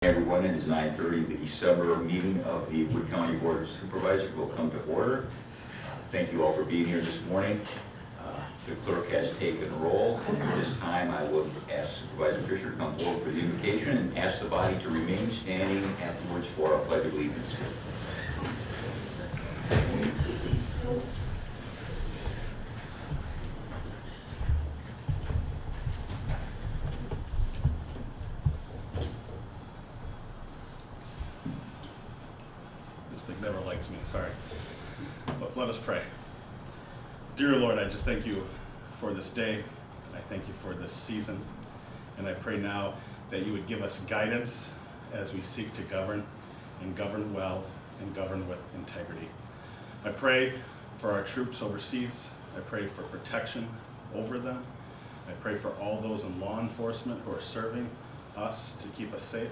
Everyone, it is 9:30. The December meeting of the Wood County Board of Supervisors will come to order. Thank you all for being here this morning. The clerk has taken roll, and at this time I will ask Supervisor Fisher to come forward for the invocation and ask the body to remain standing afterwards for our pledge of allegiance. This thing never likes me, sorry. But let us pray. Dear Lord, I just thank you for this day. I thank you for this season. And I pray now that you would give us guidance as we seek to govern, and govern well, and govern with integrity. I pray for our troops overseas. I pray for protection over them. I pray for all those in law enforcement who are serving us to keep us safe.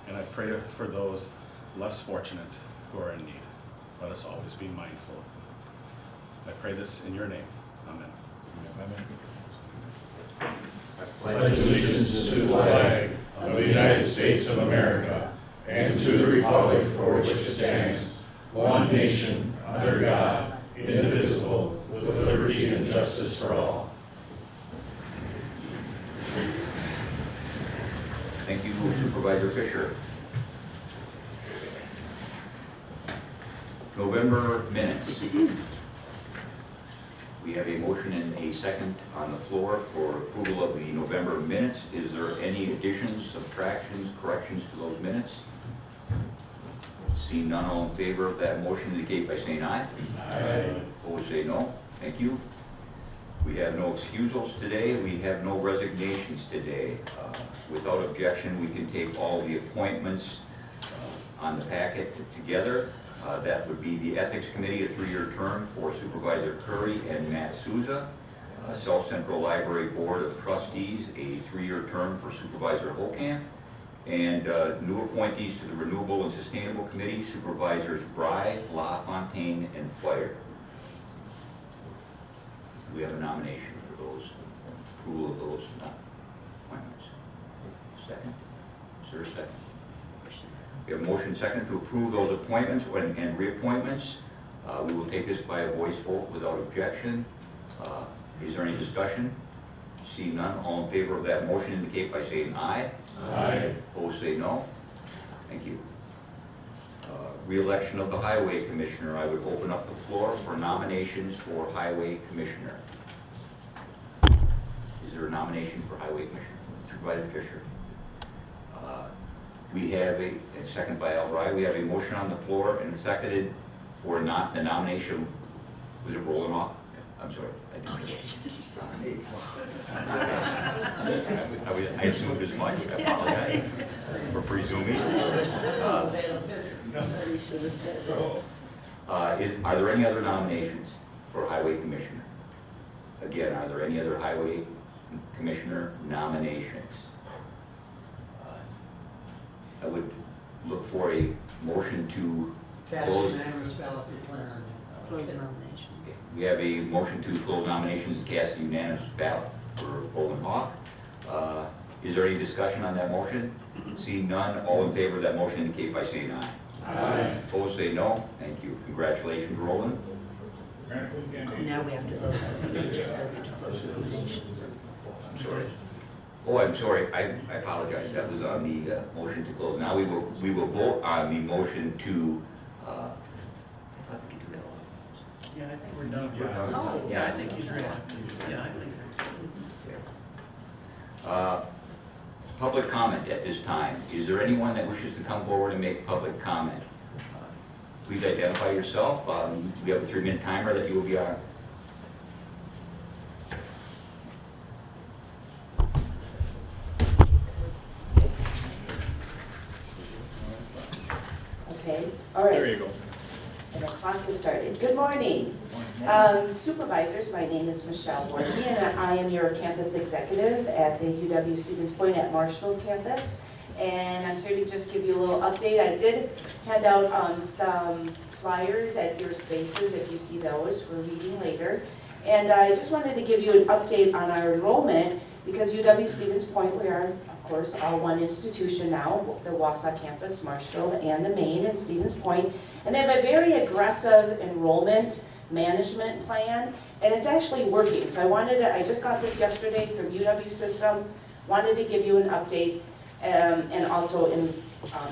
And I pray for those less fortunate who are in need. Let us always be mindful of them. I pray this in your name. Amen. I pledge allegiance to the flag of the United States of America and to the republic for which it stands, one nation, under God, indivisible, with liberty and justice for all. Thank you, Supervisor Fisher. November minutes. We have a motion and a second on the floor for approval of the November minutes. Is there any additions, subtractions, corrections to those minutes? Seeing none, all in favor of that motion indicate by saying aye. Aye. Opposed, say no. Thank you. We have no excusals today. We have no resignations today. Without objection, we can take all the appointments on the packet together. That would be the Ethics Committee, a 3-year term for Supervisor Curry and Matt Souza. South Central Library Board of Trustees, a 3-year term for Supervisor Holkamp. And new appointees to the Renewable and Sustainable Committee, Supervisors Bry, LaFontaine, and Flyer. Do we have a nomination for those, approval of those appointments? Second? Is there a second? We have a motion second to approve those appointments and reappointments. We will take this by a voice vote without objection. Is there any discussion? Seeing none, all in favor of that motion indicate by saying aye. Aye. Opposed, say no. Thank you. Re-election of the Highway Commissioner. I would open up the floor for nominations for Highway Commissioner. Is there a nomination for Highway Commissioner? Supervisor Fisher. We have a second by Al Rye. We have a motion on the floor and seconded for not the nomination. Was it rolling off? I'm sorry. I assumed as much. I apologize for presuming. Are there any other nominations for Highway Commissioner? Again, are there any other Highway Commissioner nominations? I would look for a motion to Cast close. unanimous ballot declaring Close the nomination. We have a motion to close nominations and cast a unanimous ballot for Bolin Hawk. Is there any discussion on that motion? Seeing none, all in favor of that motion indicate by saying aye. Aye. Opposed, say no. Thank you. Congratulations, Roland. Now we have to vote. We just voted to close the nominations. I'm sorry. Oh, I'm sorry. I apologize. That was on the motion to close. Now we will vote on the motion to. I thought we could do that all. Yeah, I think we're done. We're done. Oh. Yeah, I think he's ready. Yeah, I think. Public comment at this time. Is there anyone that wishes to come forward and make public comment? Please identify yourself. We have a 3-minute timer that you will be on. Okay, all There right, you go. and the clock has started. Good morning. Supervisors, my name is Michelle Borky, and I am your campus executive at the UW Stevens Point at Marshfield campus. And I'm here to just give you a little update. I did hand out some flyers at your spaces, if you see those, for reading later. And I just wanted to give you an update on our enrollment, because UW Stevens Point, we are course, all one institution now, the Wausau campus, Marshfield, and the main in Stevens Point. And they have a very aggressive enrollment management plan, and it's actually working. So I just got this yesterday from UW System, wanted to give you an update, and also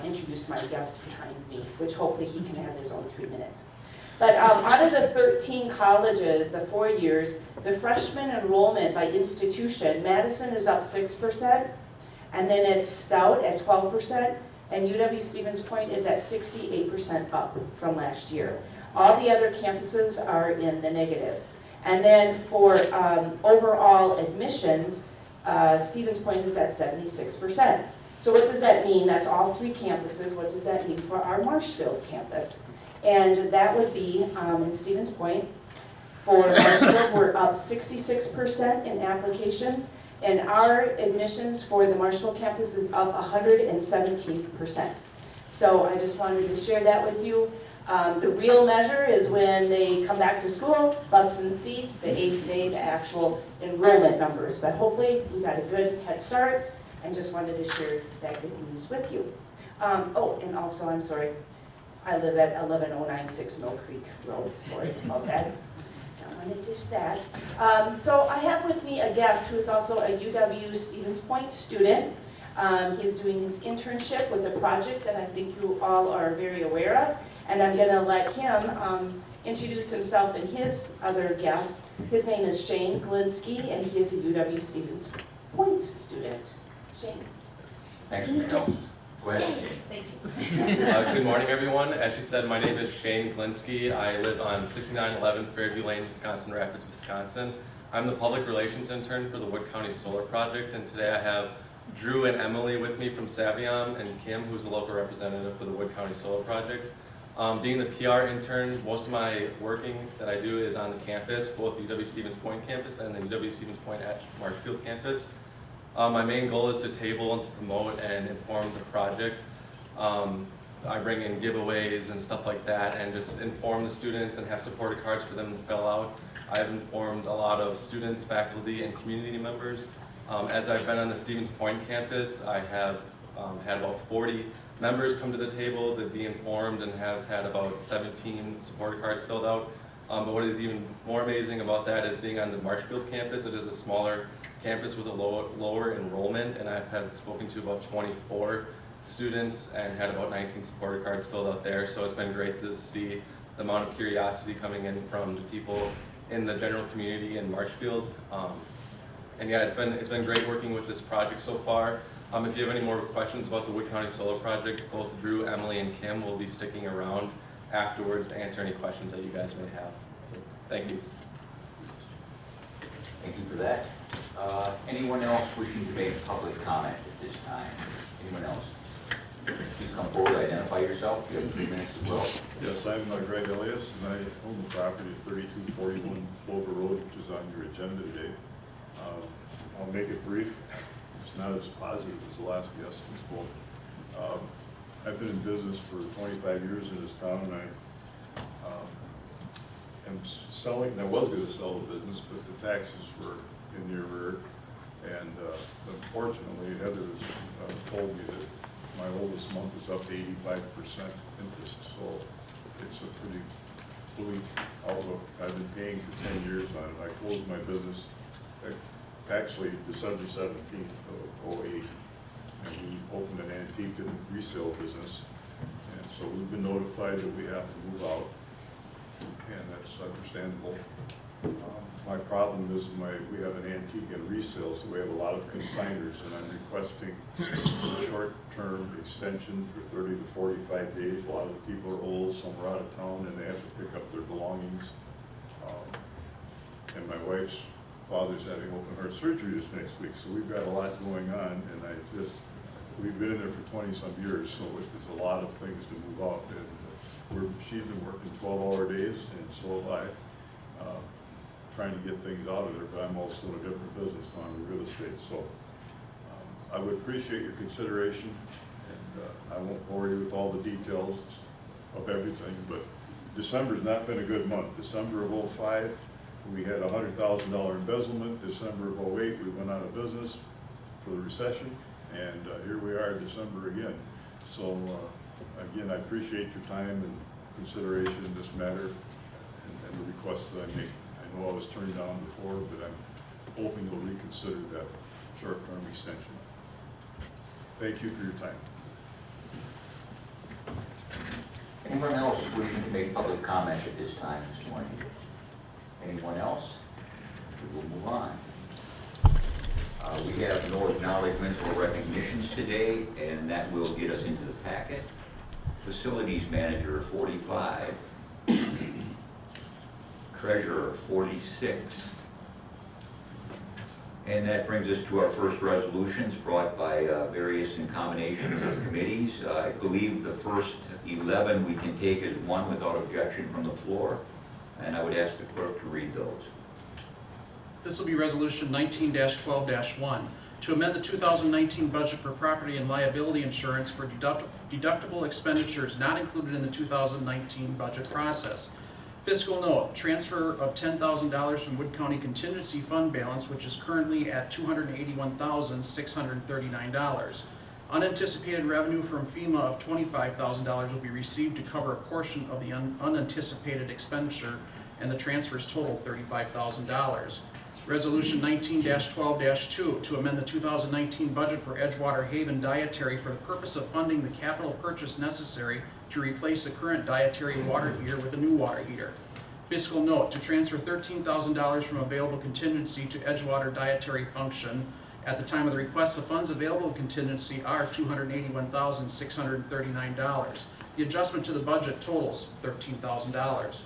introduce my guest behind me, which hopefully he can have his own 3 minutes. But out of the 13 colleges, the 4 years, the freshman enrollment by institution, Madison is up 6%, and then it's Stout at 12%, and UW Stevens Point is at 68% up from last year. All the other campuses are in the negative. And then for overall admissions, Stevens Point is at 76%. So what does that mean? That's all 3 campuses. What does that mean for our Marshfield campus? And that would be in Stevens Point. For Marshfield, we're up 66% in applications, and our admissions for the Marshfield campus is up 117%. So I just wanted to share that with you. The real measure is when they come back to school, butts and seats, the 8th day, the actual enrollment numbers. But hopefully we got a good head start, and just wanted to share that good news with you. Oh, and also, I'm sorry, I live at 11096 Mill Creek Road. Sorry about that. Don't want to dish that. So I have with me a guest who is also a UW Stevens Point student. He is doing his internship with a project that I think you all are very aware of. And I'm going to let him introduce himself and his other guests. His name is Shane Glinsky, and he is a UW Stevens Point student. Shane. Thanks, Michelle. Go ahead, Shane. Thank you. Good morning, everyone. As she said, my name is Shane Glinsky. I live on 6911 Fairview Lane, Wisconsin Rapids, Wisconsin. I'm the public relations intern for the Wood County Solar Project, and today I have Drew and Emily with me from Savion, and Kim, who's the local representative for the Wood County Solar Project. Being the PR intern, most of my working that I do is on the campus, both the UW Stevens Point campus and the UW Stevens Point at Marshfield campus. My main goal is to table and to promote and inform the project. I bring in giveaways and stuff like that, and just inform the students and have supporter cards for them to fill out. I've informed a lot of students, faculty, and community members. As I've been on the Stevens Point campus, I have had about 40 members come to the table to be informed, and have had about 17 supporter cards filled out. But what is even more amazing about that is being on the Marshfield campus. It is a smaller campus with a lower enrollment, and I've had spoken to about 24 students and had about 19 supporter cards filled out there. So it's been great to see the amount of curiosity coming in from the people in the general community in Marshfield. And yeah, it's been great working with this project so far. If you have any more questions about the Wood County Solar Project, both Drew, Emily, and Kim will be sticking around afterwards to answer any questions that you guys may have. So, thank you. Thank you for that. Anyone else wishing to make public comment at this time? Anyone else? Please come forward, identify yourself. You have 3 minutes as well. Yes, I'm Greg Elias, and I own the property at 3241 Clover Road, which is on your agenda today. I'll make it brief. It's not as positive as the last guest who spoke. I've been in business for 25 years in this town, and I am selling, and I was going to sell the business, but the taxes were in the rear. And unfortunately, Heather has told me that my oldest month is up 85% interest, so it's a pretty bleak outlook. I've been paying for 10 years on it. I closed my business actually December 17th of 08, and we opened an antique and resale business. And so we've been notified that we have to move out, and that's understandable. My problem is we have an antique and resale, so we have a lot of consigners, and I'm requesting a short-term extension for 30 to 45 days. A lot of the people are old, some are out of town, and they have to pick up their belongings. And my wife's father's having open heart surgery this next week, so we've got a lot going on, and we've been in there for 20-some years, so there's a lot of things to move out. And she's been working 12-hour days, and so have I. Trying to get things out of there, but I'm also in a different business now in real estate. So I would appreciate your consideration, and I won't bore you with all the details of everything, but December's not been a good month. December of 05, we had a $100,000 embezzlement. December of 08, we went out of business for the recession. And here we are in December again. So again, I appreciate your time and consideration in this matter and the requests that I make. I know I was turned down before, but I'm hoping you'll reconsider that short-term extension. Thank you for your time. Anyone else wishing to make public comment at this time this morning? Anyone else? We will move on. We have no acknowledgements or recognitions today, and that will get us into the packet. Facilities Manager, 45. Treasurer, 46. And that brings us to our first resolutions brought by various in combinations of committees. I believe the first 11 we can take as one without objection from the floor, and I would ask the clerk to read those. This will be Resolution 19-12-1, to amend the 2019 budget for property and liability insurance for deductible expenditures not included in the 2019 budget process. Fiscal note, transfer of $10,000 from Wood County contingency fund balance, which is currently at $281,639. Unanticipated revenue from FEMA of $25,000 will be received to cover a portion of the unanticipated expenditure, and the transfers total $35,000. Resolution 19-12-2, to amend the 2019 budget for Edgewater Haven Dietary for the purpose of funding the capital purchase necessary to replace the current dietary water heater with a new water heater. Fiscal note, to transfer $13,000 from available contingency to Edgewater Dietary function. At the time of the request, the funds available in contingency are $281,639. The adjustment to the budget totals $13,000.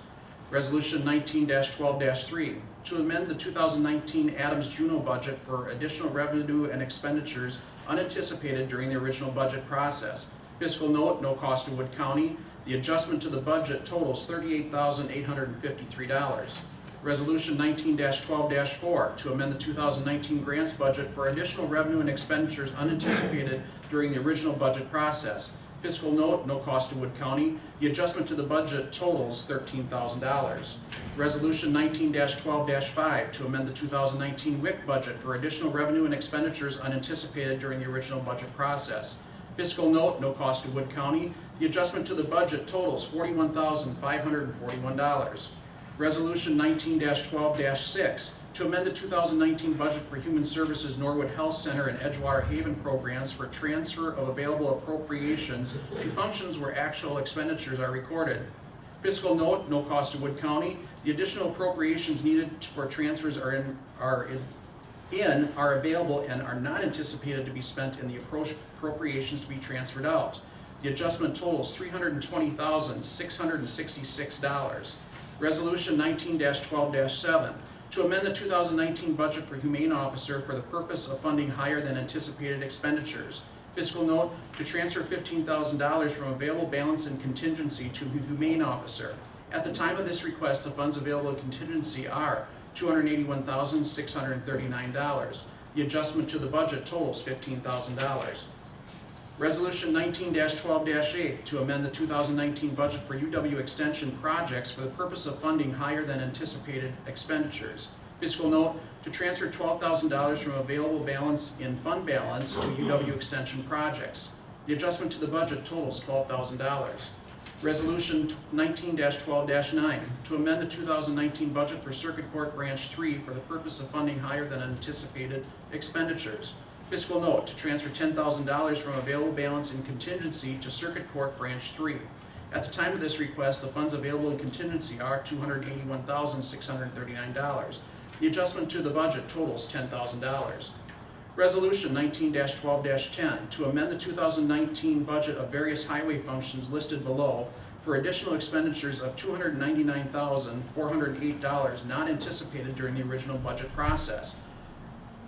Resolution 19-12-3, to amend the 2019 Adams-Juneau budget for additional revenue and expenditures unanticipated during the original budget process. Fiscal note, no cost to Wood County. The adjustment to the budget totals $38,853. Resolution 19-12-4, to amend the 2019 grants budget for additional revenue and expenditures unanticipated during the original budget process. Fiscal note, no cost to Wood County. The adjustment to the budget totals $13,000. Resolution 19-12-5, to amend the 2019 WIC budget for additional revenue and expenditures unanticipated during the original budget process. Fiscal note, no cost to Wood County. The adjustment to the budget totals $41,541. Resolution 19-12-6, to amend the 2019 budget for Human Services Norwood Health Center and Edgewater Haven programs for transfer of available appropriations to functions where actual expenditures are recorded. Fiscal note, no cost to Wood County. The additional appropriations needed for transfers are available and are not anticipated to be spent in the appropriations to be transferred out. The adjustment totals $320,666. Resolution 19-12-7, to amend the 2019 budget for Humane Officer for the purpose of funding higher than anticipated expenditures. Fiscal note, to transfer $15,000 from available balance and contingency to Humane Officer. At the time of this request, the funds available in contingency are $281,639. The adjustment to the budget totals $15,000. Resolution 19-12-8, to amend the 2019 budget for UW Extension projects for the purpose of funding higher than anticipated expenditures. Fiscal note, to transfer $12,000 from available balance in fund balance to UW Extension projects. The adjustment to the budget totals $12,000. Resolution 19-12-9, to amend the 2019 budget for Circuit Court Branch 3 for the purpose of funding higher than anticipated expenditures. Fiscal note, to transfer $10,000 from available balance in contingency to Circuit Court Branch 3. At the time of this request, the funds available in contingency are $281,639. The adjustment to the budget totals $10,000. Resolution 19-12-10, to amend the 2019 budget of various highway functions listed below for additional expenditures of $299,408 not anticipated during the original budget process.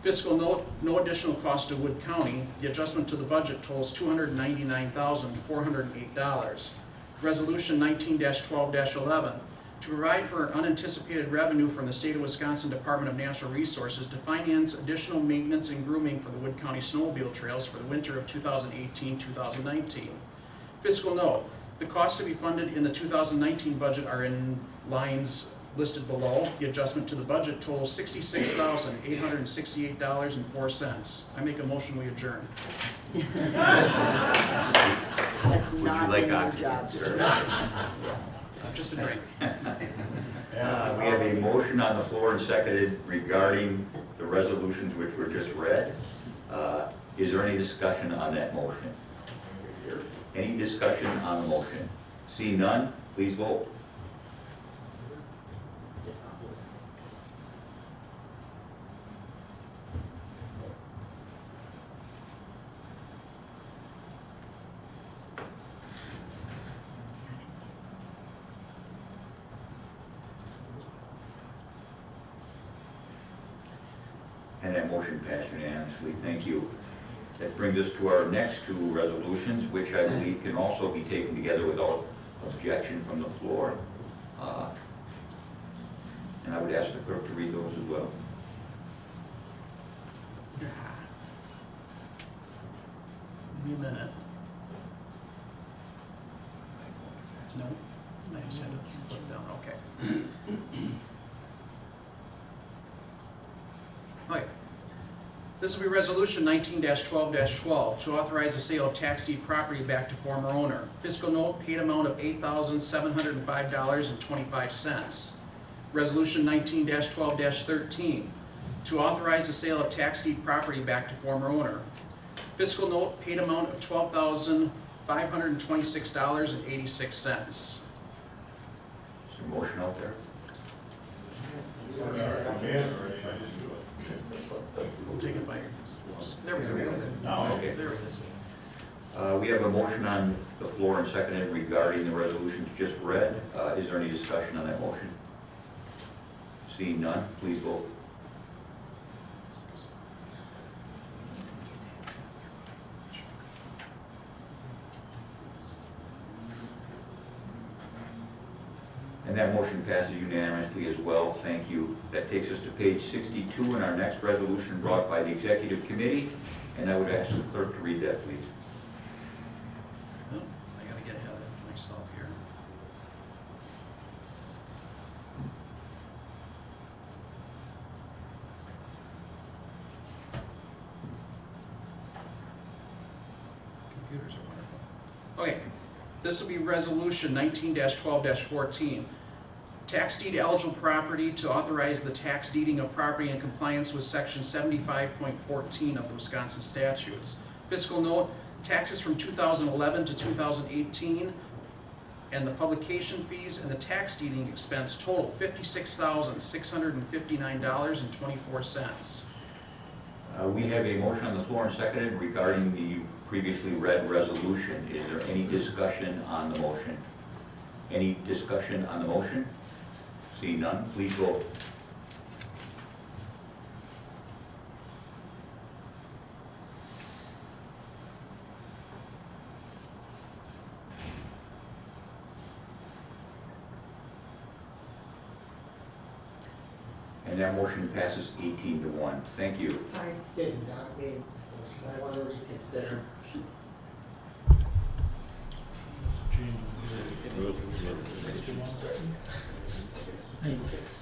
Fiscal note, no additional cost to Wood County. The adjustment to the budget totals $299,408. Resolution 19-12-11, to provide for unanticipated revenue from the State of Wisconsin Department of Natural Resources to finance additional maintenance and grooming for the Wood County snowmobile trails for the winter of 2018-2019. Fiscal note, the costs to be funded in the 2019 budget are in lines listed below. The adjustment to the budget totals $66,868.04. I make a motion, we adjourn. That's Would you not like in your oxygen, job sir? description. Just a drink. We have a motion on the floor and seconded regarding the resolutions which were just read. Is there any discussion on that motion? Any discussion on the motion? See none, please vote. And that motion passed unanimously. Thank you. That brings us to our next two resolutions, which I believe can also be taken together without objection from the floor. And I would ask the clerk to read those as well. Give me a minute. No? I just had to put it down, okay. Okay. This will be Resolution 19-12-12 to authorize the sale of tax deed property back to former owner. Fiscal note, paid amount of $8,705.25. Resolution 19-12-13 to authorize the sale of tax deed property back to former owner. Fiscal note, paid amount of $12,526.86. Is there a motion out there? We'll take it by here. There we go. Okay. There it is. We have a motion on the floor and seconded regarding the resolutions just read. Is there any discussion on that motion? Seeing none, please vote. And that motion passes unanimously as well. Thank you. That takes us to page 62 in our next resolution brought by the Executive Committee. And I would ask the clerk to read that, please. Oh, I gotta get ahead of myself here. Computers are wonderful. Okay, this will be Resolution 19-12-14. Tax deed eligible property to authorize the tax deeding of property in compliance with Section 75.14 of the Wisconsin statutes. Fiscal note, taxes from 2011 to 2018 and the publication fees and the tax deeding expense total $56,659.24. We have a motion on the floor and seconded regarding the previously read resolution. Is there any discussion on the motion? Any discussion on the motion? Seeing none, please vote. And that motion passes 18-1. Thank you. I did not make a motion. I want to reconsider.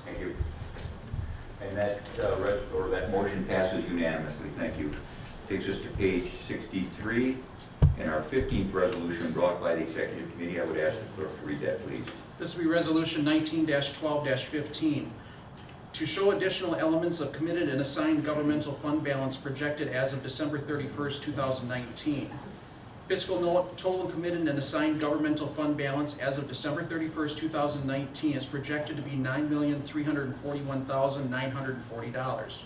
Thank you. And that motion passes unanimously. Thank you. Takes us to page 63. In our 15th resolution brought by the Executive Committee, I would ask the clerk to read that, please. This will be Resolution 19-12-15. To show additional elements of committed and assigned governmental fund balance projected as of December 31st, 2019. Fiscal note, total committed and assigned governmental fund balance as of December 31st, 2019 is projected to be $9,341,940.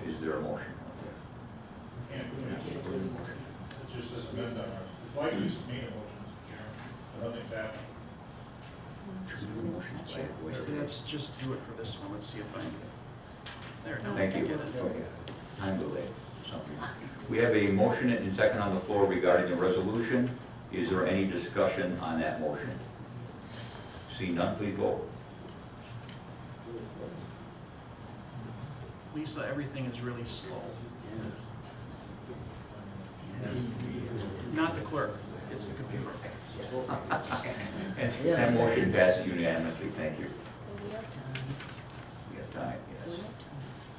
Is there a motion? Can't do it. It's just this amendment. It's likely to need a motion, Mr. Chairman, but nothing's happening. Let's just do it for this one. Let's see if I can. There, now I Thank can you. get it. Time delay. Something. We have a motion and second on the floor regarding the resolution. Is there any discussion on that motion? See none, please vote. Lisa, everything is really slow. Not the clerk. It's the computer. And that motion passes unanimously, thank you. We have time, yes.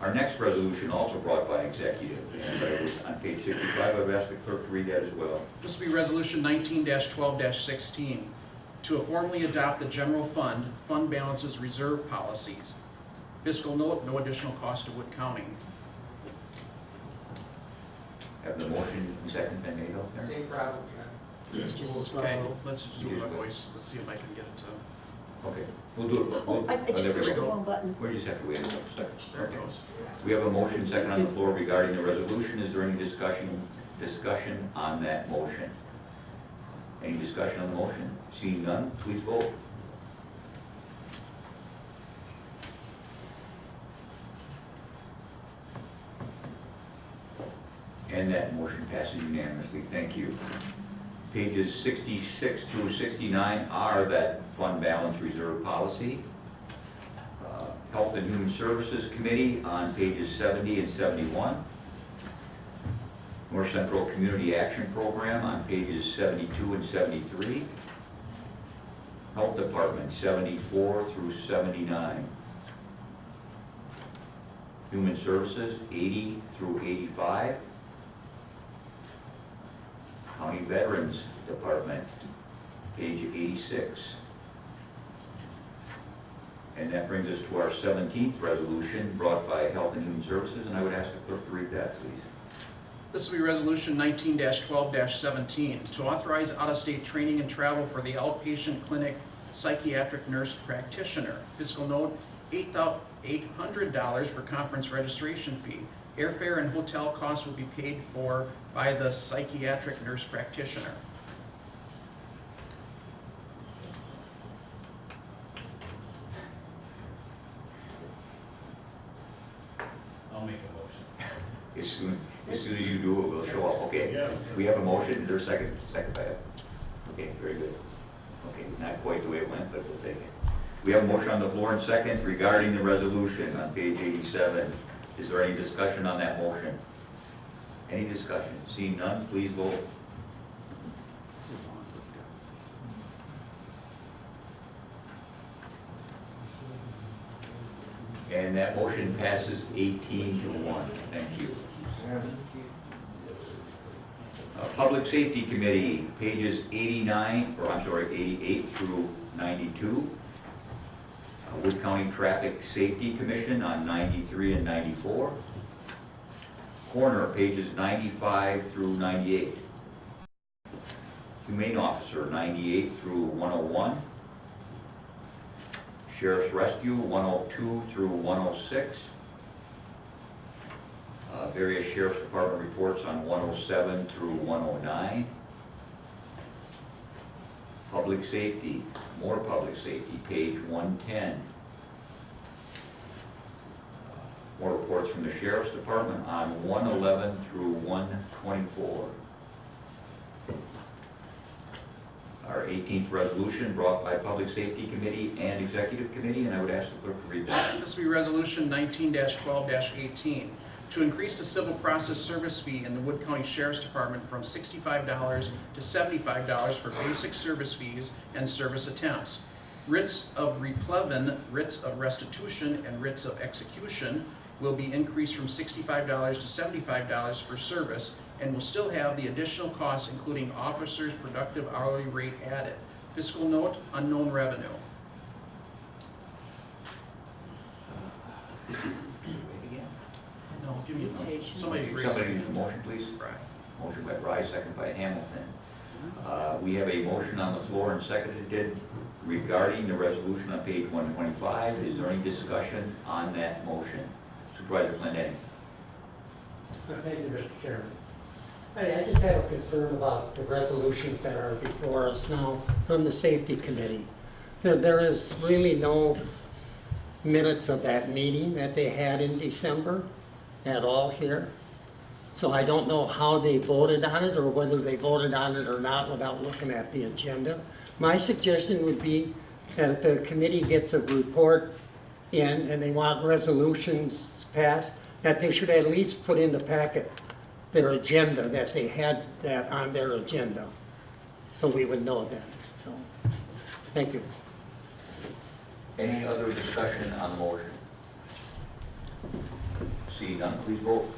Our next resolution also brought by executive, and on page 65, I've asked the clerk to read that as well. This will be Resolution 19-12-16, to formally adopt the general fund balances reserve policies. Fiscal note, no additional cost to Wood County. Have the motion and second been made out there? Same problem, John. It's just Okay, slow. let's just do it by voice. Let's see if I can get it to, Okay, we'll do it. Oh, I just there we pushed the go. wrong button. We just have to wait a second. there it Okay. goes. We have a motion second on the floor regarding the resolution. Is there any discussion on that motion? Any discussion on the motion? Seeing none, please vote. And that motion passes unanimously. Thank you. Pages 66 through 69 are that fund balance reserve policy. Health and Human Services Committee on pages 70 and 71. North Central Community Action Program on pages 72 and 73. Health Department 74 through 79. Human Services 80 through 85. County Veterans Department, page 86. And that brings us to our 17th resolution brought by Health and Human Services, and I would ask the clerk to read that, please. This will be Resolution 19-12-17, to authorize out-of-state training and travel for the outpatient clinic psychiatric nurse practitioner. Fiscal note, $800 for conference registration fee. Airfare and hotel costs will be paid for by the psychiatric nurse practitioner. I'll make a motion. As soon as you do it, we'll show up. Okay, Yeah. we have a motion. Is there a second? Second by it. Okay, very good. Okay, not quite the way it went, but we'll take it. We have a motion on the floor and second regarding the resolution on page 87. Is there any discussion on that motion? Any discussion? Seeing none, please vote. And that motion passes 18-1. Thank you. Public Safety Committee, pages 88 through 92. Wood County Traffic Safety Commission on 93 and 94. Coroner, pages 95 through 98. Humane Officer, 98 through 101. Sheriff's Rescue, 102 through 106. Various Sheriff's Department reports on 107 through 109. Public Safety, more Public Safety, page 110. More reports from the Sheriff's Department on 111 through 124. Our 18th resolution brought by Public Safety Committee and Executive Committee, and I would ask the clerk to read that. This will be Resolution 19-12-18, to increase the civil process service fee in the Wood County Sheriff's Department from $65 to $75 for basic service fees and service attempts. Writs of replevin, writs of restitution, and writs of execution will be increased from $65 to $75 for service, and will still have the additional costs, including officers' productive hourly rate added. Fiscal note, unknown revenue. No, give me a motion. Somebody raise Somebody it. make a motion, please. Right. Motion by Bryce, second by Hamilton. We have a motion on the floor and seconded regarding the resolution on page 125. Is there any discussion on that motion? Supervisor Plendetti. Thank you, Mr. Chairman. I just have a concern about the resolutions that are before us now from the Safety Committee. There is really no minutes of that meeting that they had in December at all here. So I don't know how they voted on it or whether they voted on it or not without looking at the agenda. My suggestion would be that if the committee gets a report in and they want resolutions passed, that they should at least put in the packet their agenda, that they had that on their agenda. so we would know that, so, thank you. Any other discussion on the motion? Seeing none, please vote.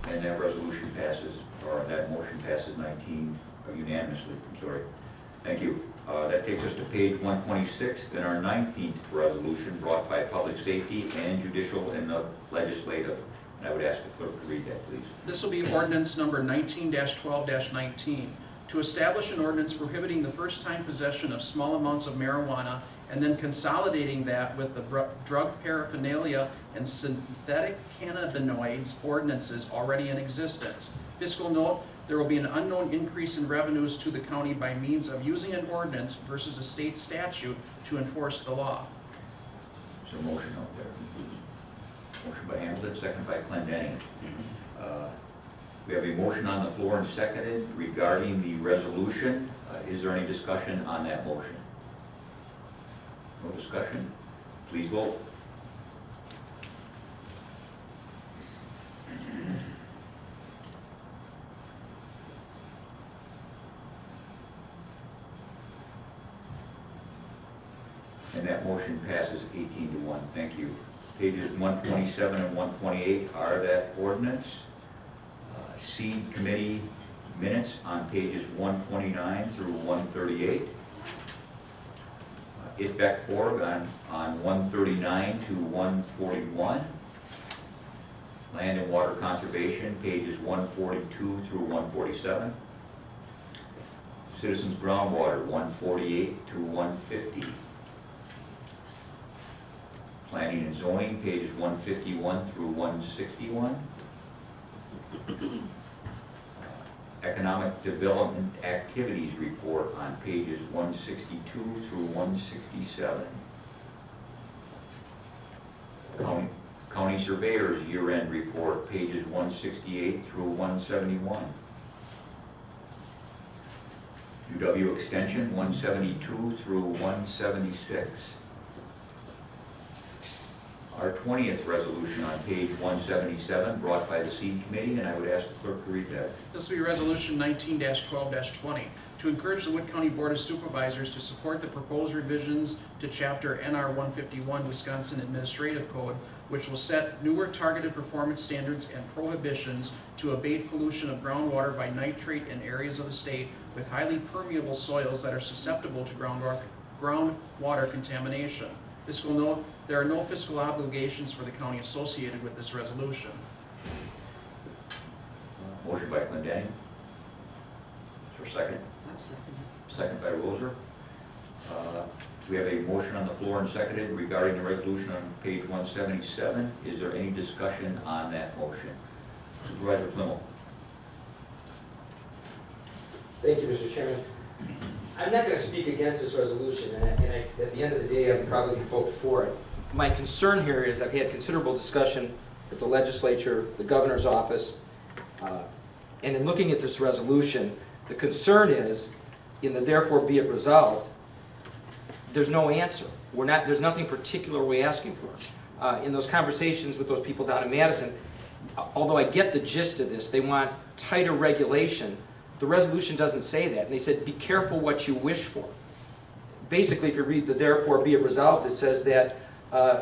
And that resolution passes, or that motion passes 19 unanimously, I'm sorry. Thank you. That takes us to page 126, then our 19th resolution brought by Public Safety and Judicial and the Legislative. And I would ask the clerk to read that, please. This will be ordinance number 19-12-19, to establish an ordinance prohibiting the first-time possession of small amounts of marijuana and then consolidating that with the drug paraphernalia and synthetic cannabinoids ordinances already in existence. Fiscal note, there will be an unknown increase in revenues to the county by means of using an ordinance versus a state statute to enforce the law. Is there a motion out there? Motion by Hamblin, second by Clendenning. We have a motion on the floor and seconded regarding the resolution. Is there any discussion on that motion? No discussion? Please vote. And that motion passes 18-1. Thank you. Pages 127 and 128 are that ordinance. Seed Committee minutes on pages 129 through 138. ITBEC.org on 139 to 141. Land and Water Conservation, pages 142 through 147. Citizens Groundwater, 148 to 150. Planning and Zoning, pages 151 through 161. Economic Development Activities Report on pages 162 through 167. County Surveyor's Year-End Report, pages 168 through 171. UW Extension, 172 through 176. Our 20th resolution on page 177, brought by the Seed Committee, and I would ask the clerk to read that. This will be resolution 19-12-20, to encourage the Wood County Board of Supervisors to support the proposed revisions to chapter NR 151 Wisconsin Administrative Code, which will set newer targeted performance standards and prohibitions to abate pollution of groundwater by nitrate in areas of the state with highly permeable soils that are susceptible to groundwater contamination. Fiscal note, there are no fiscal obligations for the county associated with this resolution. Motion by Clendenning. Is there a second? I'll second it. Second by Roser. We have a motion on the floor and seconded regarding the resolution on page 177. Is there any discussion on that motion? Supervisor Plimmel. Thank you, Mr. Chairman. I'm not going to speak against this resolution, and at the end of the day, I'm probably going to vote for it. My concern here is I've had considerable discussion with the legislature, the governor's office, and in looking at this resolution, the concern is, in the therefore be it resolved, there's no answer. There's nothing particular we're asking for. In those conversations with those people down in Madison, although I get the gist of this, they want tighter regulation. The resolution doesn't say that, and they said, be careful what you wish for. Basically, if you read the therefore be it resolved, it says that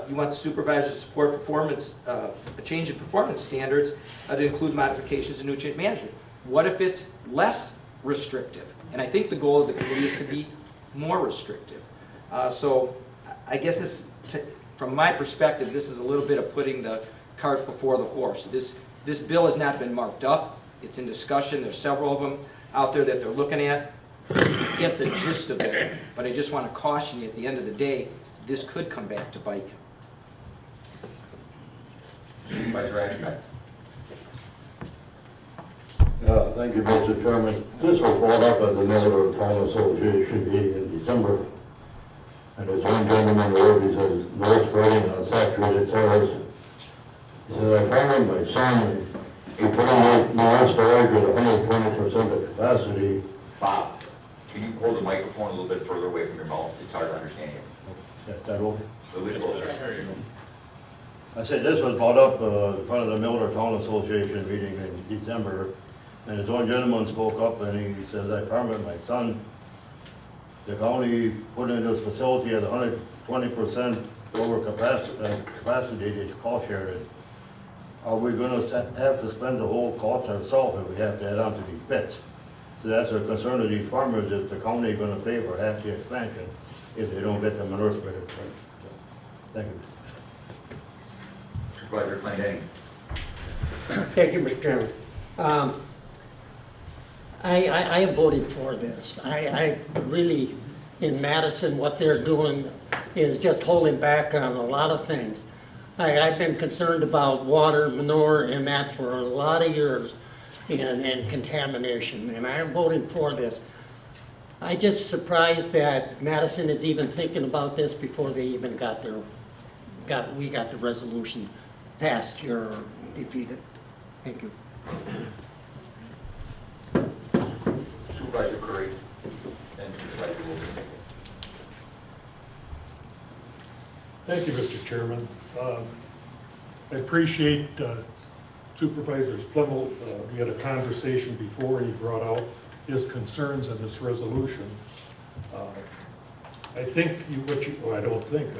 you want the supervisor to support performance, a change in performance standards to include modifications in nutrient management. What if it's less restrictive? And I think the goal of the committee is to be more restrictive. So I guess this, from my perspective, this is a little bit of putting the cart before the horse. This bill has not been marked up. It's in discussion. There's several of them out there that they're looking at. Get the gist of it, but I just want to caution you, at the end of the day, this could come back to bite you. Supervisor Eichner. Thank you, Mr. Chairman. This was brought up at the Northern Town Association meeting in December. And there's one gentleman there, he says, no spreading on saturated soils. He says, I found my son, he put in my storage at 120% of capacity. Bob, can you hold the microphone a little bit further away from your mouth? It's hard to understand you. That over? A little bit closer. I said this was brought up in front of the Miller Town Association meeting in December, and his own gentleman spoke up and he says, I permit my son, the county put in this facility at 120% over capacity, they cost shared it. Are we gonna have to spend the whole cost ourselves if we have to add on to these pits? So that's a concern of these farmers, is the county gonna pay for half the expansion if they don't get the manure spread. Thank you. Supervisor Clendenning. Thank you, Mr. Chairman. I am voting for this. I really, in Madison, what they're doing is just holding back on a lot of things. I've been concerned about water, manure, and that for a lot of years, and contamination, and I'm voting for this. I just surprised that Madison is even thinking about this before they even we got the resolution passed here or defeated. Thank you. Supervisor Curry. Then Supervisor Wilson. Thank you, Mr. Chairman. I appreciate Supervisor Plemmel. We had a conversation before, he brought out his concerns on this resolution. I think I don't think,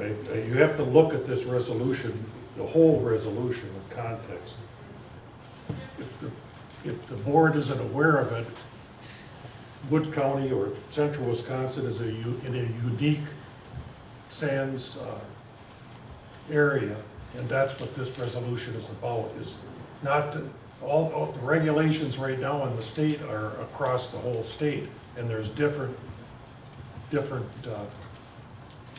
you have to look at this resolution, the whole resolution in context. If the board isn't aware of it, Wood County or central Wisconsin is in a unique sands area, and that's what this resolution is about, is not to, all the regulations right now in the state are across the whole state, and there's different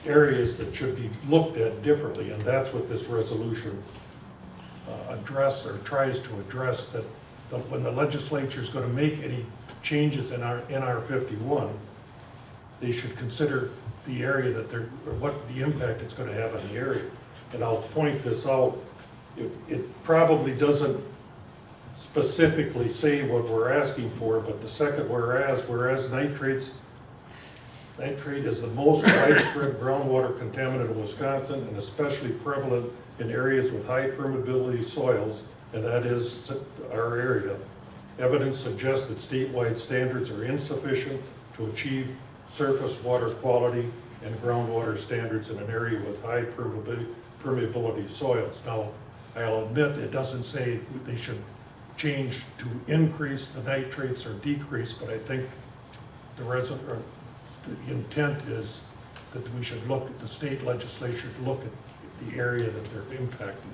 areas that should be looked at differently, and that's what this resolution tries to address, that when the legislature is going to make any changes in our NR 51, they should consider the area that they're, or what the impact it's going to have on the area. And I'll point this out, it probably doesn't specifically say what we're asking for, but the second whereas nitrate is the most widespread groundwater contaminant in Wisconsin and especially prevalent in areas with high permeability soils, and that is our area. Evidence suggests that statewide standards are insufficient to achieve surface water quality and groundwater standards in an area with high permeability soils. Now, I'll admit it doesn't say they should change to increase the nitrates or decrease, but I think the intent is that we should look at the state legislature to look at the area that they're impacting.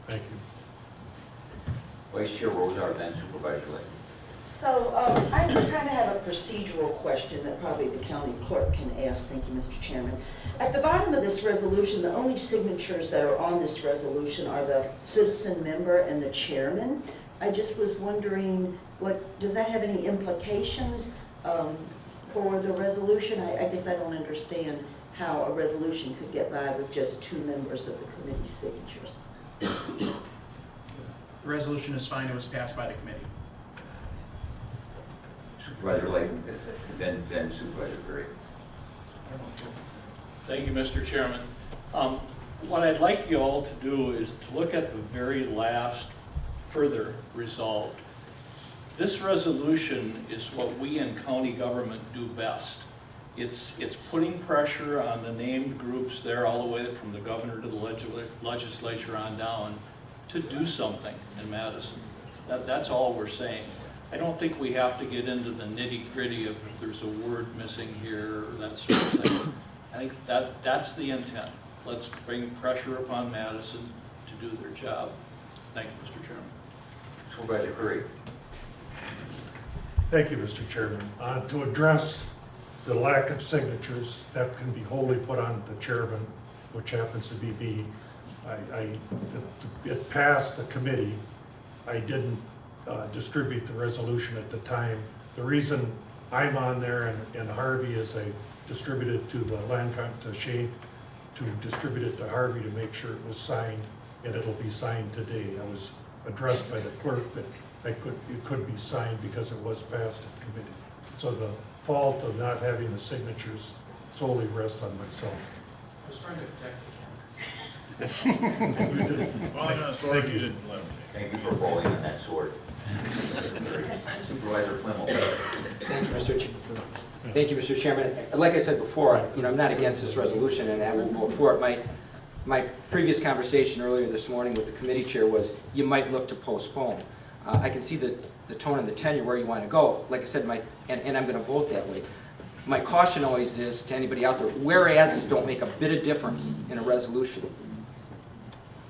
Thank you. Vice Chair Rosar, then Supervisor Lane. So I kind of have a procedural question that probably the county clerk can ask. Thank you, Mr. Chairman. At the bottom of this resolution, the only signatures that are on this resolution are the citizen member and the chairman. I just was wondering, does that have any implications for the resolution? I guess I don't understand how a resolution could get by with just 2 members of the committee's signatures. The resolution is fine, it was passed by the committee. Supervisor Lane, then Supervisor Curry. Thank you, Mr. Chairman. What I'd like you all to do is to look at the very last further resolved. This resolution is what we in county government do best. It's putting pressure on the named groups there, all the way from the governor to the legislature on down, to do something in Madison. That's all we're saying. I don't think we have to get into the nitty-gritty of if there's a word missing here or that sort of thing. I think that's the intent. Let's bring pressure upon Madison to do their job. Thank you, Mr. Chairman. Supervisor Curry. Thank you, Mr. Chairman. To address the lack of signatures, that can be wholly put on the chairman, which happens to be me. It passed the committee. I didn't distribute the resolution at the time. The reason I'm on there and Harvey is I distributed to the to Shane to distribute it to Harvey to make sure it was signed, and it'll be signed today. I was addressed by the clerk that it could be signed because it was passed at committee. So the fault of not having the signatures solely rests on myself. I was trying to protect the Sorry you didn't let me. Thank you for falling on that sword. Supervisor Plemmel. Thank you, Mr. Thank you, Mr. Chairman. Like I said before, I'm not against this resolution, and I will vote for it. My previous conversation earlier this morning with the committee chair was, you might look to postpone. I can see the tone and the tenor where you want to go. Like I said, and I'm going to vote that way. My caution always is to anybody out there, whereases don't make a bit of difference in a resolution.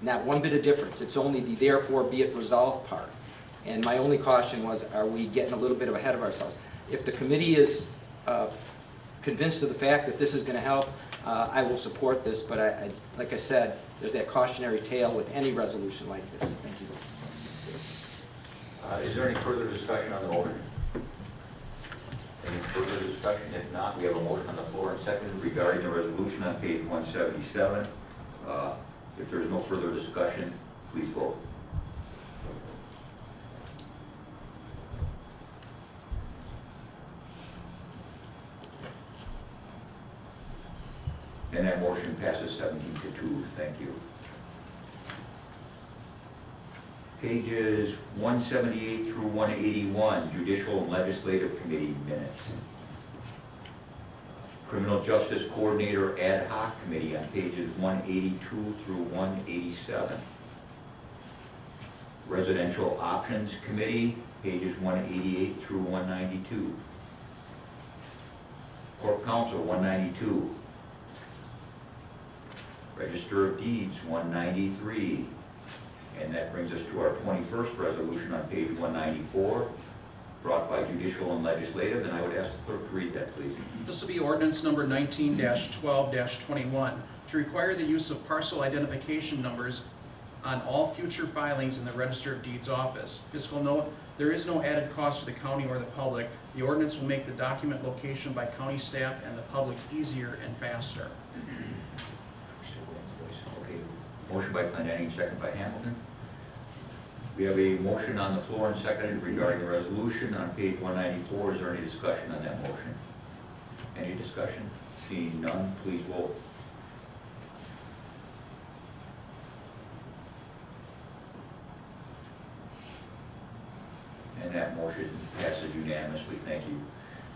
Not one bit of difference. It's only the therefore be it resolved part. And my only caution was, are we getting a little bit ahead of ourselves? If the committee is convinced of the fact that this is going to help, I will support this, but like I said, there's that cautionary tale with any resolution like this. Thank you. Is there any further discussion on the motion? Any further discussion? If not, we have a motion on the floor and seconded regarding the resolution on page 177. If there is no further discussion, please vote. And that motion passes 17-2. Thank you. Pages 178 through 181, Judicial and Legislative Committee minutes. Criminal Justice Coordinator Ad Hoc Committee on pages 182 through 187. Residential Options Committee, pages 188 through 192. Corp Council, 192. Register of Deeds, 193. And that brings us to our 21st resolution on page 194, brought by Judicial and Legislative, and I would ask the clerk to read that, please. This will be ordinance number 19-12-21, to require the use of parcel identification numbers on all future filings in the Register of Deeds office. Fiscal note, there is no added cost to the county or the public. The ordinance will make the document location by county staff and the public easier and faster. Okay, motion by Clendenning, second by Hamilton. We have a motion on the floor and seconded regarding the resolution on page 194. Is there any discussion on that motion? Any discussion? Seeing none, please vote. And that motion passes unanimously. Thank you.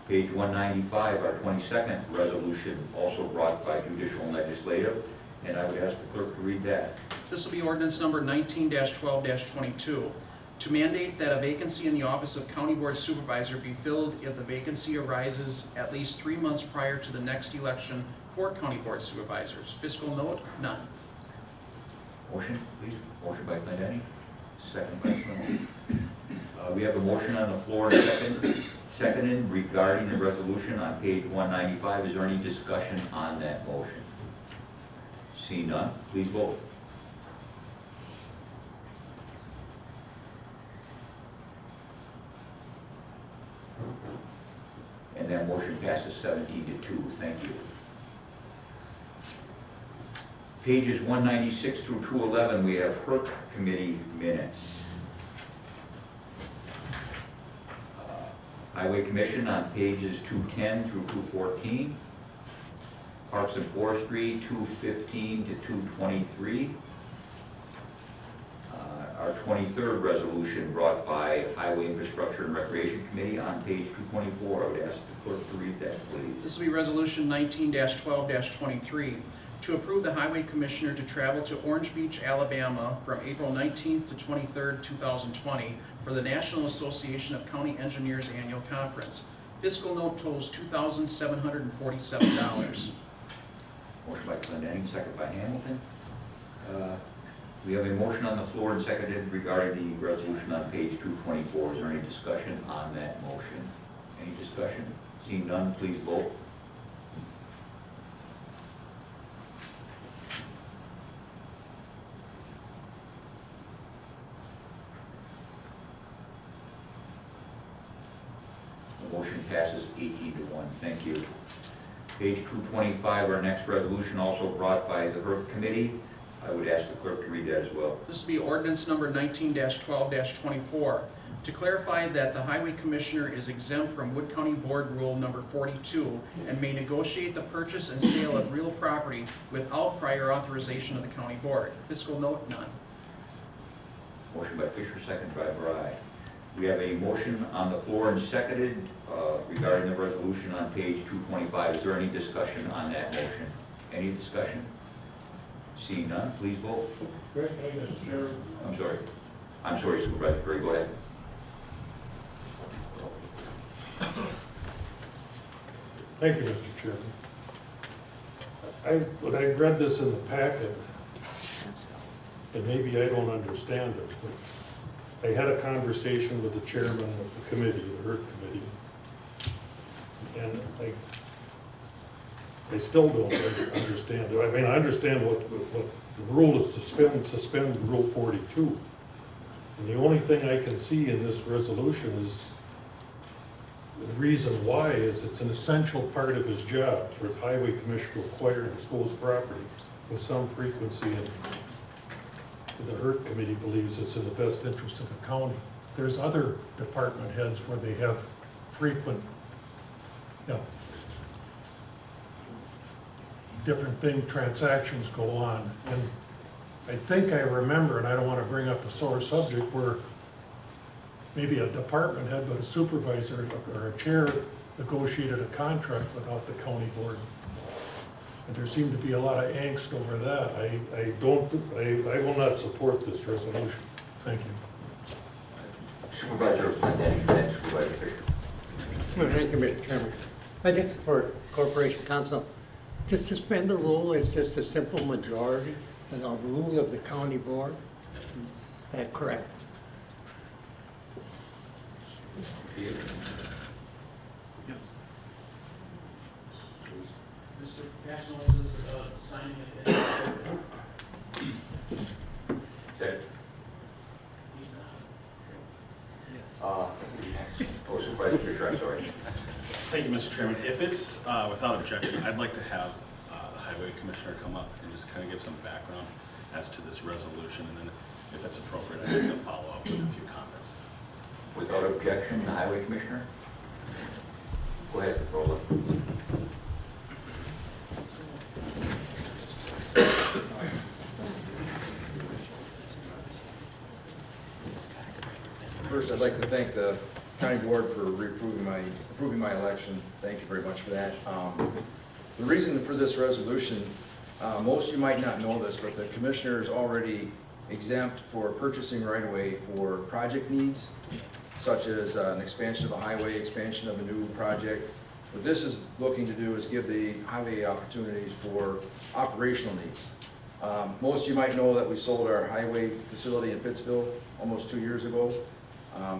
Page 195, our 22nd resolution, also brought by Judicial and Legislative, and I would ask the clerk to read that. This will be ordinance number 19-12-22, to mandate that a vacancy in the office of County Board Supervisor be filled if the vacancy arises at least 3 months prior to the next election for County Board Supervisors. Fiscal note, none. Motion, please. Motion by Clendenning, second by Plemmel. We have a motion on the floor and seconded regarding the resolution on page 195. Is there any discussion on that motion? Seeing none, please vote. And that motion passes 17-2. Thank you. Pages 196 through 211, we have HERC committee minutes. Highway Commission on pages 210 through 214. Parks and Forestry, 215 to 223. Our 23rd resolution brought by Highway Infrastructure and Recreation Committee on page 224. I would ask the clerk to read that, please. This will be resolution 19-12-23, to approve the Highway Commissioner to travel to Orange Beach, Alabama from April 19th to 23rd, 2020 for the National Association of County Engineers Annual Conference. Fiscal note totals $2,747. Motion by Clendenning, second by Hamilton. We have a motion on the floor and seconded regarding the resolution on page 224. Is there any discussion on that motion? Any discussion? Seeing none, please vote. The motion passes 18-1. Thank you. Page 225, our next resolution, also brought by the HERC committee. I would ask the clerk to read that as well. This will be ordinance number 19-12-24, to clarify that the highway commissioner is exempt from Wood County Board Rule number 42 and may negotiate the purchase and sale of real property without prior authorization of the county board. Fiscal note, none. Motion by Fisher, second by Bry. We have a motion on the floor and seconded regarding the resolution on page 225. Is there any discussion on that motion? Any discussion? Seeing none, please vote. Greg, Mr. Chairman. I'm sorry, Supervisor Curry, go ahead. Thank you, Mr. Chairman. When I read this in the packet, and maybe I don't understand it, but I had a conversation with the chairman of the committee, the HERT committee, and I still don't understand it. I mean, I understand what the rule is to suspend Rule 42. And the only thing I can see in this resolution is the reason why is it's an essential part of his job for the highway commissioner to acquire and dispose property with some frequency, and the HERT committee believes it's in the best interest of the county. There's other department heads where they have frequent, different transactions go on. And I think I remember, and I don't want to bring up a sore subject, where maybe a department head, but a supervisor or a chair negotiated a contract without the county board. And there seemed to be a lot of angst over that. I will not support this resolution. Thank you. Supervisor Fisher. Thank you, Mr. Chairman. I just, for Corporation Council, to suspend the rule is just a simple majority and a rule of the county board. Is that correct? Yes. Mr. National is signing it. Second. Yes. Supervisor Fisher, I'm sorry. Thank you, Mr. Chairman. If it's without objection, I'd like to have the highway commissioner come up and just kind of give some background as to this resolution, and then if it's appropriate, I'd like to follow up with a few comments. Without objection, the highway commissioner? Go ahead, Roland. First, I'd like to thank the county board for approving my election. Thank you very much for that. The reason for this resolution, most of you might not know this, but the commissioner is already exempt for purchasing right-of-way for project needs, such as an expansion of a highway, expansion of a new project. What this is looking to do is give the highway opportunities for operational needs. Most of you might know that we sold our highway facility in Pittsville almost 2 years ago.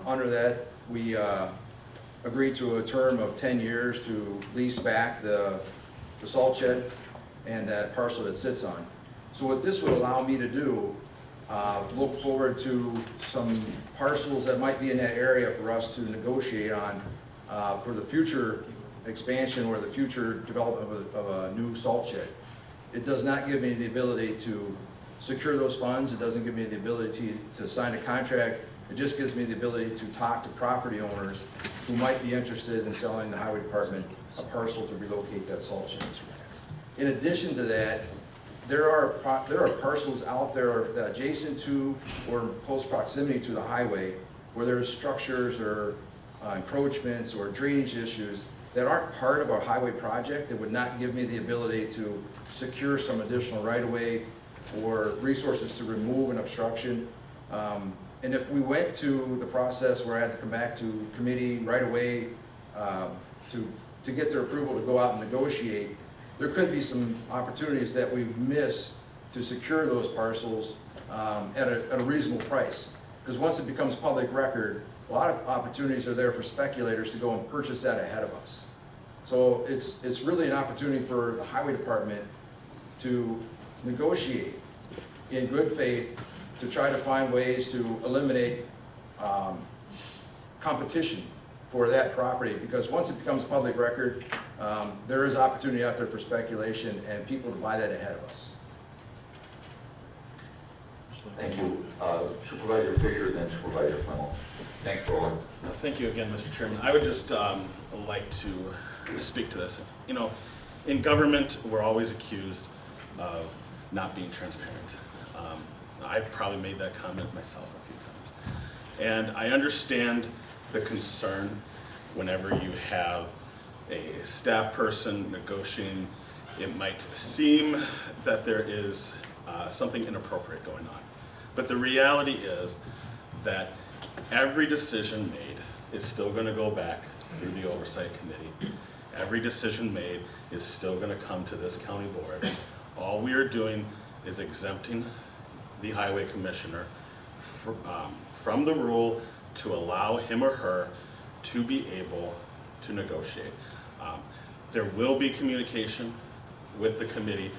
Under that, we agreed to a term of 10 years to lease back the salt shed and that parcel that sits on. So what this would allow me to do, look forward to some parcels that might be in that area for us to negotiate on for the future expansion or the future development of a new salt shed. It does not give me the ability to secure those funds. It doesn't give me the ability to sign a contract. It just gives me the ability to talk to property owners who might be interested in selling the highway department a parcel to relocate that salt shed. In addition to that, there are parcels out there adjacent to or in close proximity to the highway where there's structures or encroachments or drainage issues that aren't part of our highway project that would not give me the ability to secure some additional right-of-way or resources to remove an obstruction. And if we went to the process where I had to come back to committee right away to get their approval to go out and negotiate, there could be some opportunities that we miss to secure those parcels at a reasonable price. Because once it becomes public record, a lot of opportunities are there for speculators to go and purchase that ahead of us. So it's really an opportunity for the highway department to negotiate in good faith to try to find ways to eliminate competition for that property, because once it becomes public record, there is opportunity out there for speculation and people to buy that ahead of us. Thank you. Supervisor Fisher, then Supervisor Plemmel. Thanks, Roland. Thank you again, Mr. Chairman. I would just like to speak to this. You know, in government, we're always accused of not being transparent. I've probably made that comment myself a few times. And I understand the concern whenever you have a staff person negotiating. It might seem that there is something inappropriate going on. But the reality is that every decision made is still going to go back through the Oversight Committee. Every decision made is still going to come to this county board. All we are doing is exempting the highway commissioner from the rule to allow him or her to be able to negotiate. There will be communication with the committee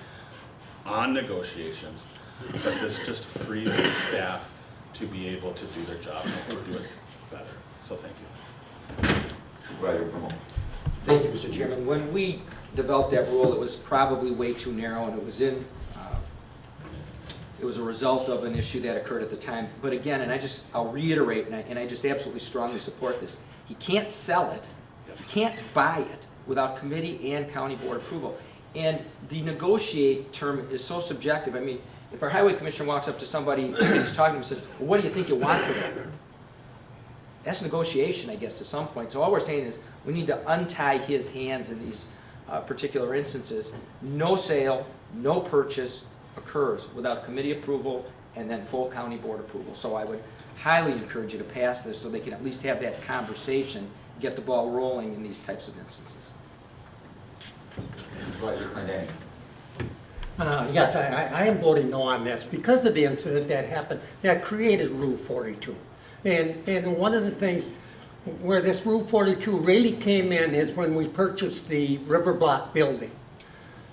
on negotiations, but this just frees the staff to be able to do their job and do it better. So thank you. Supervisor Plemmel. Thank you, Mr. Chairman. When we developed that rule, it was probably way too narrow, and it was a result of an issue that occurred at the time. But again, and I'll reiterate, and I just absolutely strongly support this. He can't sell it, he can't buy it without committee and county board approval. And the negotiate term is so subjective. I mean, if our highway commissioner walks up to somebody and he's talking to him and says, well, what do you think you want for that? That's negotiation, I guess, to some point. So all we're saying is we need to untie his hands in these particular instances. No sale, no purchase occurs without committee approval and then full county board approval. So I would highly encourage you to pass this so they can at least have that conversation, get the ball rolling in these types of instances. Supervisor Clendenny. Yes, I am voting no on this because of the incident that happened that created Rule 42. And one of the things where this Rule 42 really came in is when we purchased the River Block building.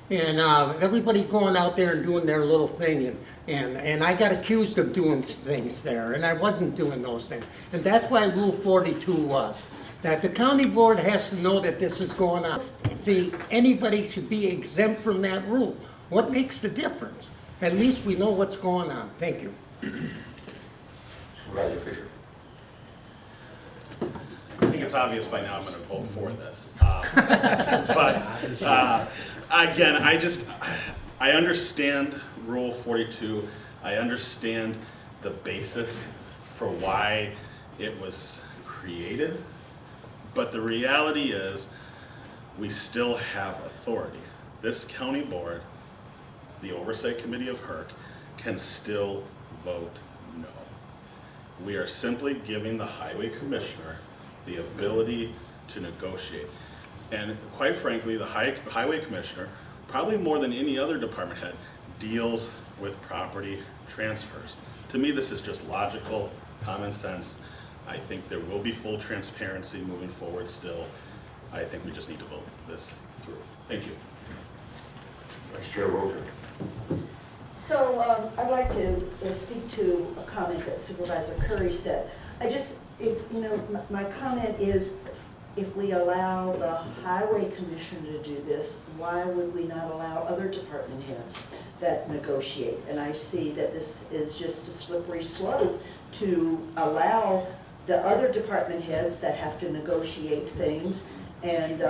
And everybody going out there and doing their little thing, and I got accused of doing things there, and I wasn't doing those things. And that's why Rule 42 was, that the county board has to know that this is going on. See, anybody should be exempt from that rule. What makes the difference? At least we know what's going on. Thank you. Supervisor Fisher. I think it's obvious by now I'm going to vote for this. But again, I understand Rule 42. I understand the basis for why it was created. But the reality is we still have authority. This county board, the Oversight Committee of HERC, can still vote no. We are simply giving the highway commissioner the ability to negotiate. And quite frankly, the highway commissioner, probably more than any other department head, deals with property transfers. To me, this is just logical, common sense. I think there will be full transparency moving forward still. I think we just need to vote this through. Thank you. Vice Chair Roser. So I'd like to speak to a comment that Supervisor Curry said. My comment is, if we allow the highway commissioner to do this, why would we not allow other department heads that negotiate? And I see that this is just a slippery slope to allow the other department heads that have to negotiate things. And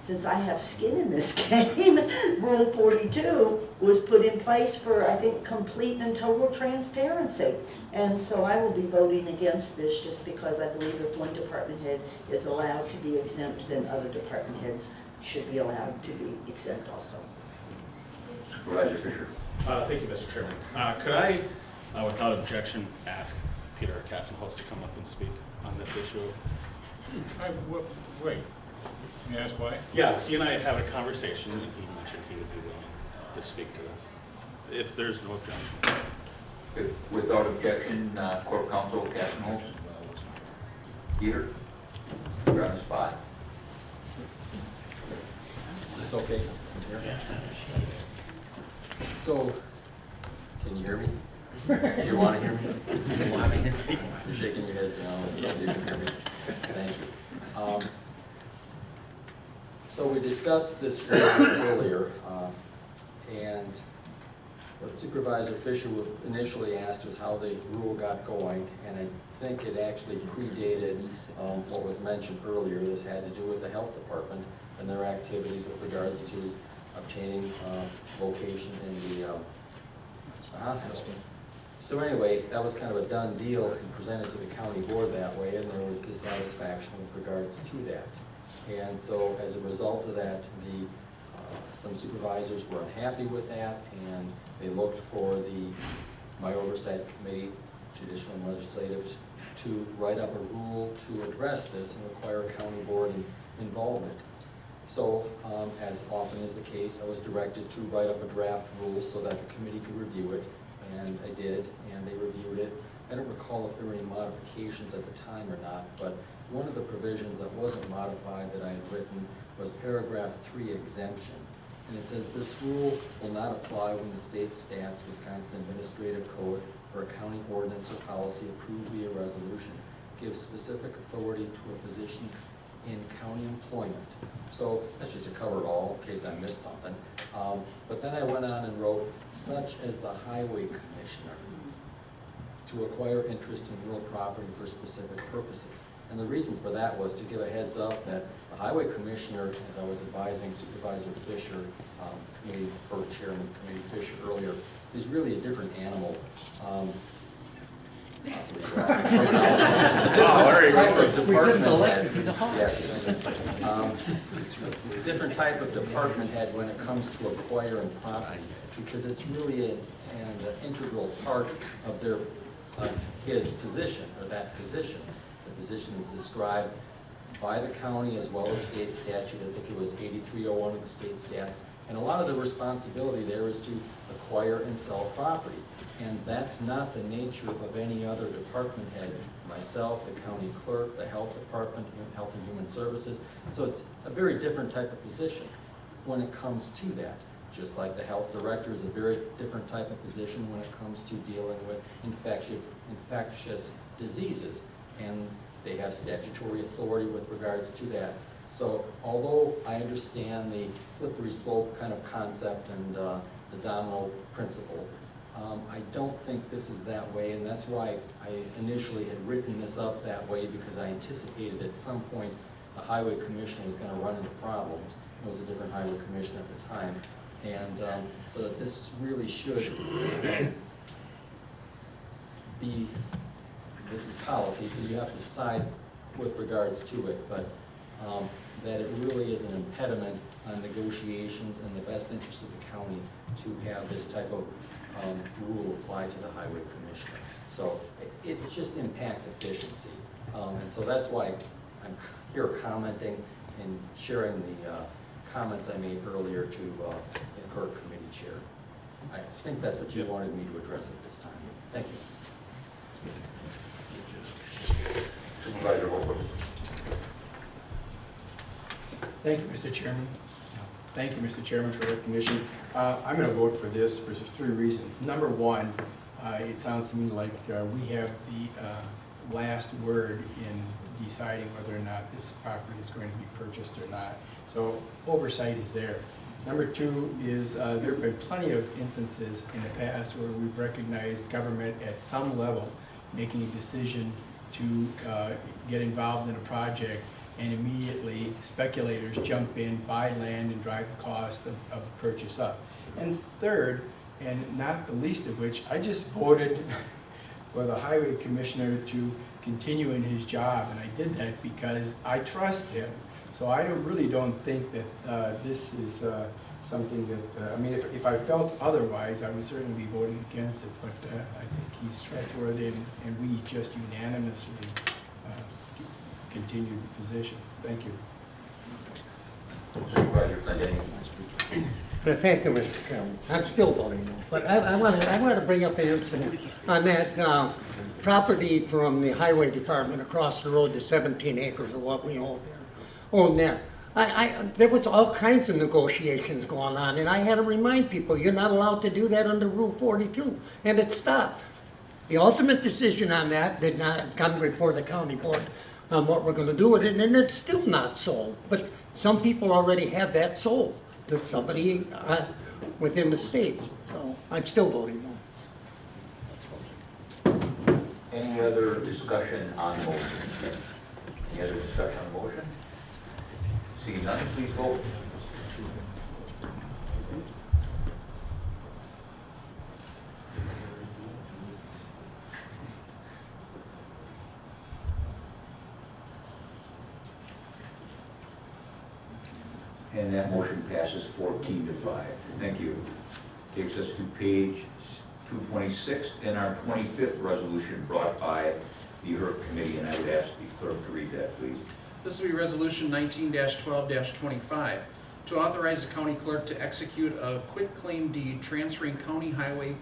since I have skin in this game, Rule 42 was put in place for, I think, complete and total transparency. And so I will be voting against this just because I believe if one department head is allowed to be exempt, then other department heads should be allowed to be exempt also. Supervisor Fisher. Thank you, Mr. Chairman. Could I, without objection, ask Peter Kassenholz to come up and speak on this issue? Wait, can you ask why? Yeah, he and I had a conversation, and he mentioned he would be willing to speak to this, if there's no objection. Good. Without objection, Corp Counsel Kassenholz. Peter, you're on the spot. Is this okay? So, can you hear me? Do you want to hear me? You're shaking your head now, so you can hear me. Thank you. So we discussed this earlier, and let's Supervisor Fisher initially asked was how the rule got going, and I think it actually predated what was mentioned earlier. This had to do with the health department and their activities with regards to obtaining location in the hospital. So anyway, that was kind of a done deal and presented to the county board that way, and there was dissatisfaction with regards to that. And so as a result of that, some supervisors were unhappy with that, and they looked for my oversight committee, judicial and legislative, to write up a rule to address this and require county board involvement. So, as often is the case, I was directed to write up a draft rule so that the committee could review it, and I did, and they reviewed it. I don't recall if there were any modifications at the time or not, but one of the provisions that wasn't modified that I had written was paragraph 3 exemption. And it says this rule will not apply when the state stats, Wisconsin Administrative Code, or a county ordinance or policy approved via resolution gives specific authority to a position in county employment. So that's just to cover it all in case I missed something. But then I went on and wrote, such as the highway commissioner, to acquire interest in real property for specific purposes. And the reason for that was to give a heads up that the highway commissioner, as I was advising Supervisor Fisher, committee or Chairman Committee Fisher earlier, is really a different animal. Possibly type of department. He's a hawk. Yes. Different type of department head when it comes to acquiring property, because it's really an integral part of his position, or that position. The position is described by the county as well as state statute. I think it was 8301 of the state stats. And a lot of the responsibility there is to acquire and sell property. And that's not the nature of any other department head. Myself, the county clerk, the health department, Health and Human Services. So it's a very different type of position when it comes to that. Just like the health director is a very different type of position when it comes to dealing with infectious diseases. And they have statutory authority with regards to that. So although I understand the slippery slope kind of concept and the domino principle, I don't think this is that way, and that's why I initially had written this up that way, because I anticipated at some point the highway commission was going to run into problems. It was a different highway commission at the time, and so that this really should be, this is policy, so you have to decide with regards to it, but that it really is an impediment on negotiations and the best interest of the county to have this type of rule apply to the highway commissioner. So it just impacts efficiency. And so that's why I'm here commenting and sharing the comments I made earlier to the Kirk Committee Chair. I think that's what you wanted me to address at this time. Thank you. Supervisor Holbrook. Thank you, Mr. Chairman. Thank you, Mr. Chairman, for recognition. I'm going to vote for this for 3 reasons. Number one, it sounds to me like we have the last word in deciding whether or not this property is going to be purchased or not. So oversight is there. Number two is there have been plenty of instances in the past where we've recognized government at some level making a decision to get involved in a project, and immediately speculators jump in, buy land, and drive the cost of the purchase up. And third, and not the least of which, I just voted for the highway commissioner to continue in his job, and I did that because I trust him. So I really don't think that this is something that, I mean, if I felt otherwise, I would certainly be voting against it, but I think he's trustworthy, and we just unanimously continued the position. Thank you. Supervisor Clendenny. Thank you, Mr. Chairman. I'm still voting no, but I want to bring up an incident on that property from the highway department across the road, the 17 acres of what we own there. There was all kinds of negotiations going on, and I had to remind people, you're not allowed to do that under Rule 42, and it stopped. The ultimate decision on that did not come before the county board on what we're going to do with it, and it's still not sold. But some people already have that sold to somebody within the state. So I'm still voting no. Any other discussion on the motion? Any other discussion on the motion? Seeing none, please vote. And that motion passes 14-5. Thank you. Takes us to page 226 and our 25th resolution brought by the HERC committee, and I would ask the clerk to read that, please. This will be Resolution 19-12-25, to authorize the county clerk to execute a quitclaim deed transferring county highway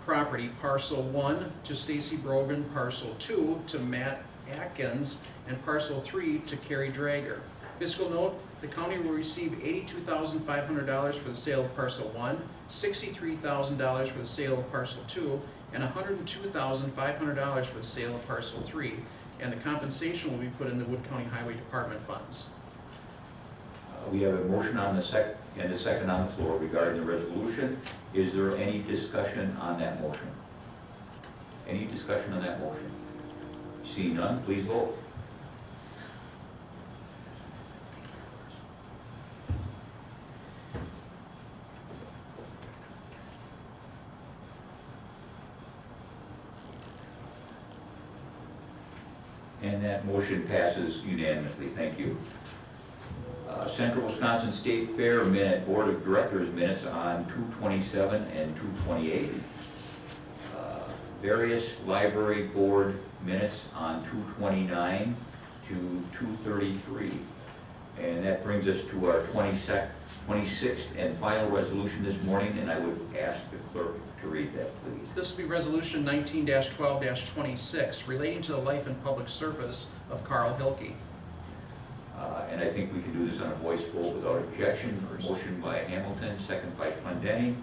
property Parcel 1 to Stacy Brogan, Parcel 2 to Matt Atkins, and Parcel 3 to Carrie Drager. Fiscal note, the county will receive $82,500 for the sale of Parcel 1, $63,000 for the sale of Parcel 2, and $102,500 for the sale of Parcel 3, and the compensation will be put in the Wood County Highway Department funds. We have a motion on the and a second on the floor regarding the resolution. Is there any discussion on that motion? Any discussion on that motion? Seeing none, please vote. And that motion passes unanimously. Thank you. Central Wisconsin State Fair Board of Directors minutes on 2/27 and 2/28. Various library board minutes on 2/29 to 2/33. And that brings us to our 26th and final resolution this morning, and I would ask the clerk to read that, please. This will be Resolution 19-12-26, relating to the life and public service of Carl Hilke. And I think we can do this on a voice vote without objection. Motion by Hamilton, second by Clendenny.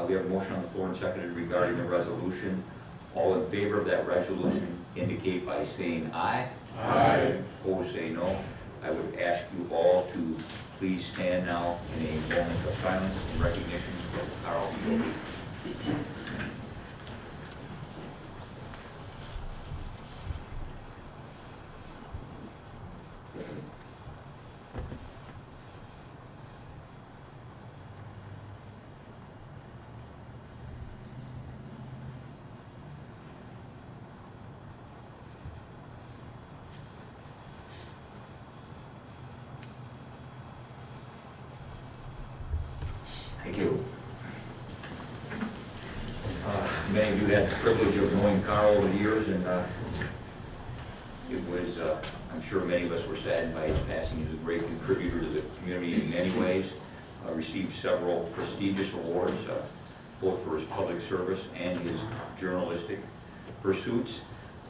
We have a motion on the floor and seconded regarding the resolution. All in favor of that resolution indicate by saying aye. Aye. Opposed, say no. I would ask you all to please stand now in a moment of silence in recognition of Carl Hilke. Thank you. Many of you had the privilege of knowing Carl over the years, and it was, I'm sure many of us were saddened by his passing. He was a great contributor to the community in many ways, received several prestigious awards, both for his public service and his journalistic pursuits,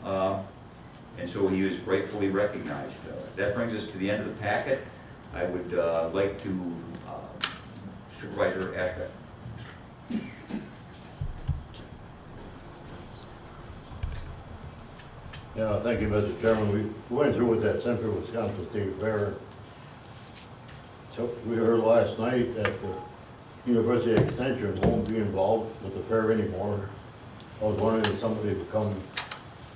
and so he was gratefully recognized. That brings us to the end of the packet. I would like to Supervisor Ashbeck. Yeah, thank you, Mr. Chairman. We went through with that Central Wisconsin State Fair. So we heard last night that the University Extension won't be involved with the fair anymore. I was wondering if somebody would come,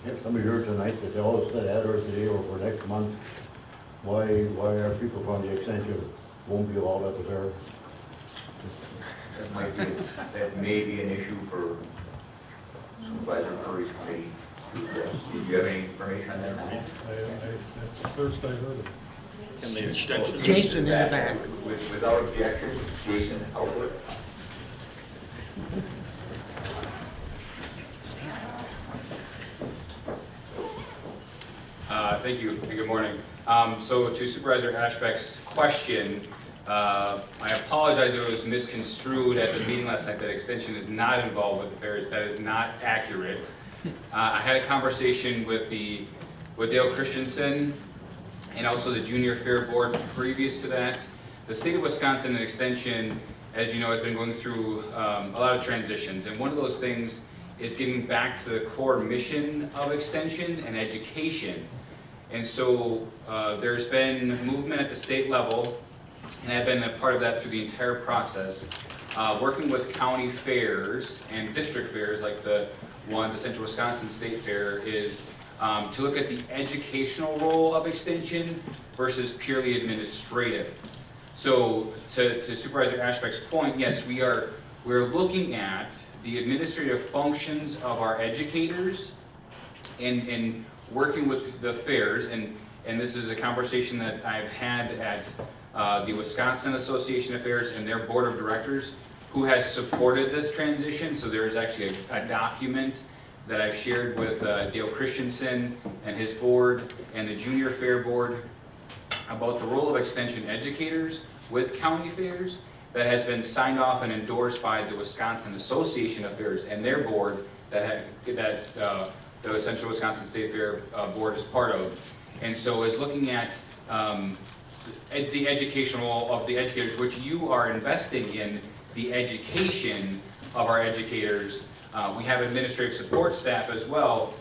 if somebody here tonight to tell us that or today or for next month, why our people from the Extension won't be allowed at the fair. That may be an issue for Supervisor Curry's committee. Did you have any information on that? That's the first I heard of it. And the extension. Jason in the back. Without objection, Jason Albert. Thank you, and good morning. So to Supervisor Ashbeck's question, I apologize if it was misconstrued at the meeting last night that Extension is not involved with the fairs. That is not accurate. I had a conversation with Dale Christensen and also the Junior Fair Board previous to that. The state of Wisconsin and Extension, as you know, has been going through a lot of transitions, and one of those things is getting back to the core mission of Extension and education. And so there's been movement at the state level, and I've been a part of that through the entire process, working with county fairs and district fairs like the Central Wisconsin State Fair, is to look at the educational role of extension versus purely administrative. So to Supervisor Ashbeck's point, yes, we're looking at the administrative functions of our educators and working with the fairs, and this is a conversation that I've had at the Wisconsin Association of Fairs and their board of directors, who has supported this transition. So there is actually a document that I've shared with Dale Christensen and his board and the Junior Fair Board about the role of extension educators with county fairs, that has been signed off and endorsed by the Wisconsin Association of Fairs and their board that the Central Wisconsin State Fair Board is part of. And so is looking at the educational of the educators, which you are investing in the education of our educators. We have administrative support staff as well,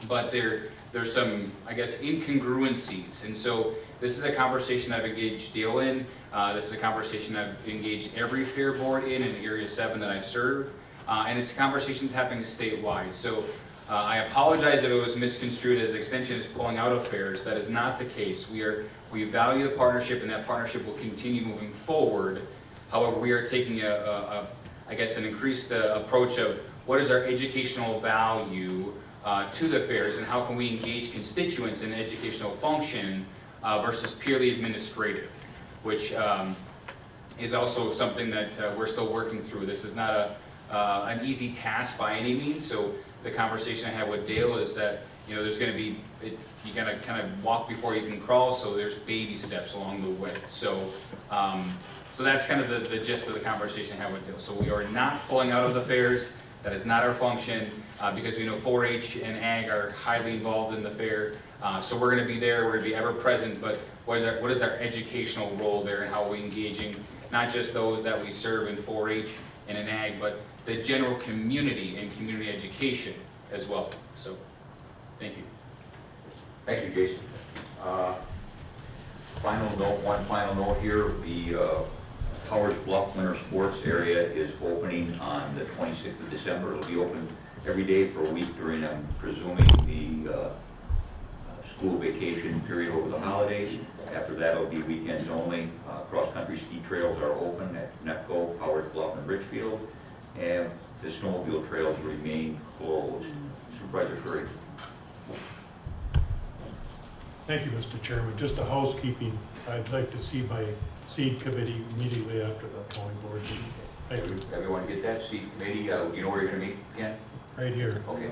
but there's some, I guess, incongruencies. And so this is a conversation I've engaged Dale in. This is a conversation I've engaged every fair board in Area 7 that I serve. And it's conversations happening statewide. So I apologize if it was misconstrued as the extension is pulling out of fairs. That is not the case. We value the partnership, and that partnership will continue moving forward. However, we are taking I guess, an increased approach of what is our educational value to the fairs, and how can we engage constituents in educational function versus purely administrative, which is also something that we're still working through. This is not an easy task by any means. So the conversation I had with Dale is that, you know, there's going to be, you gotta kind of walk before you can crawl, so there's baby steps along the way. So so that's kind of the gist of the conversation I had with Dale. So we are not pulling out of the fairs. That is not our function, because we know 4-H and Ag are highly involved in the fair. So we're going to be there, we're going to be ever present, but what is our educational role there, and how are we engaging not just those that we serve in 4-H and in Ag, but the general community and community education as well. So, thank you. Thank you, Jason. One final note here, the Howard Bluff Winter Sports area is opening on the 26th of December. It'll be open every day for a week during, I'm presuming, the school vacation period over the holidays. After that, it'll be weekends only. Cross-country ski trails are open at Nepco, Howard Bluff, and Richfield, and the snowmobile trails remain closed. Supervisor Curry. Thank you, Mr. Chairman. Just a housekeeping, I'd like to see my seed committee immediately after the calling board meeting. Thank you. Everyone get that seed committee? You know where you're going to meet again? Right here. Okay.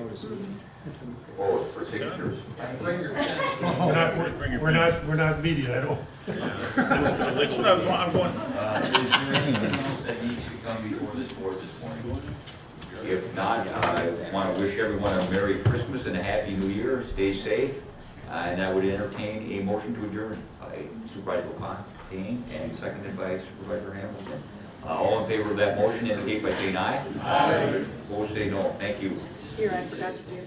Oh, it's for signatures. We're not meeting, I don't. That's what I'm going. Is there anything else that needs to come before this board this morning? If not, I want to wish everyone a Merry Christmas and a Happy New Year. Stay safe. And I would entertain a motion to adjourn by Supervisor Fontaine and seconded by Supervisor Hamilton. All in favor of that motion indicate by saying aye. Aye. Opposed say no. Thank you. Here, I forgot to say